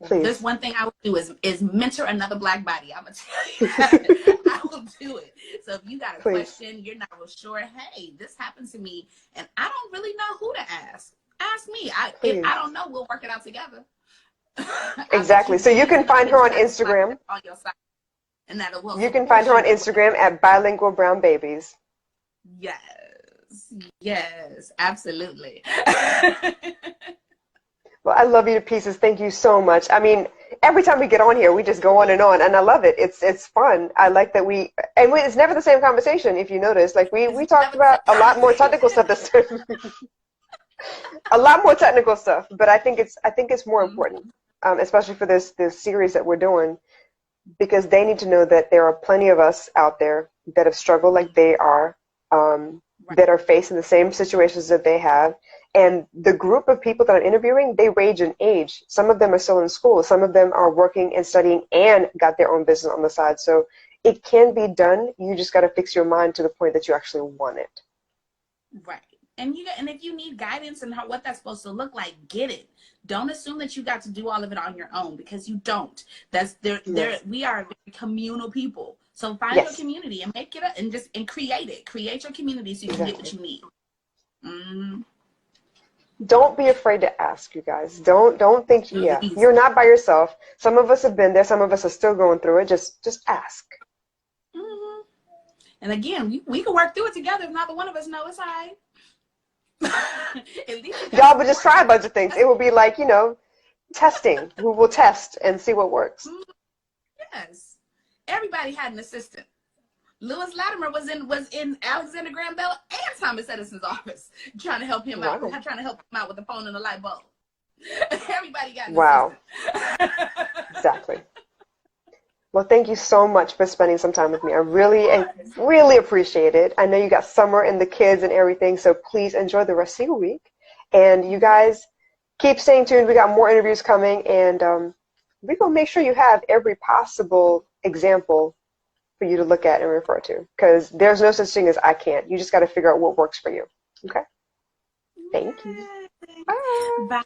There's Please. one thing I would do is mentor another Black body. I'm going to tell you that. I will do it. So if you got a Please. question, you're not real sure, hey, this happened to me, and I don't really know who to ask. Ask me. If I don't know, we'll work it out together. Exactly. So you can find her on Instagram. On your side. And that it will you can find her on Instagram at Bilingual Brown Babies. Yes, absolutely. Well, I love you to pieces. Thank you so much. I mean, every time we get on here, we just go on, and I love it. It's fun. I like that it's never the same conversation, if you notice. Like we talked about a lot more technical stuff this time. A lot more technical stuff, but I think it's more important, especially for this series that we're doing, because they need to know that there are plenty of us out there that have struggled like they are, that are facing the same situations that they have. And the group of people that I'm interviewing, they range in age. Some of them are still in school. Some of them are working and studying and got their own business on the side. So it can be done. You just got to fix your mind to the point that you actually want it. Right. And if you need guidance on what that's supposed to look like, get it. Don't assume that you got to do all of it on your own, because you don't. We are communal people. So find your community and make it up and create it. Create your community so you can get what you need. Don't be afraid to ask, you guys. Don't think you're not by yourself. Some of us have been there. Some of us are still going through it. Just ask. And again, we can work through it together. If neither one of us know, it's all right. Y'all would just try a bunch of things. It will be like, testing. We will test and see what works. Yes. Everybody had an assistant. Lewis Latimer was in Alexander Graham Bell and Thomas Edison's office trying to help him out with the phone and the light bulb. Everybody got an assistant. Exactly. Well, thank you so much for spending some time with me. I really appreciate it. I know you got summer and the kids and everything, so please enjoy the rest of your week. And you guys keep staying tuned. We got more interviews coming, and we're going to make sure you have every possible example for you to look at and refer to, because there's no such thing as I can't. You just got to figure out what works for you. Okay? Thank you. Bye. Bye.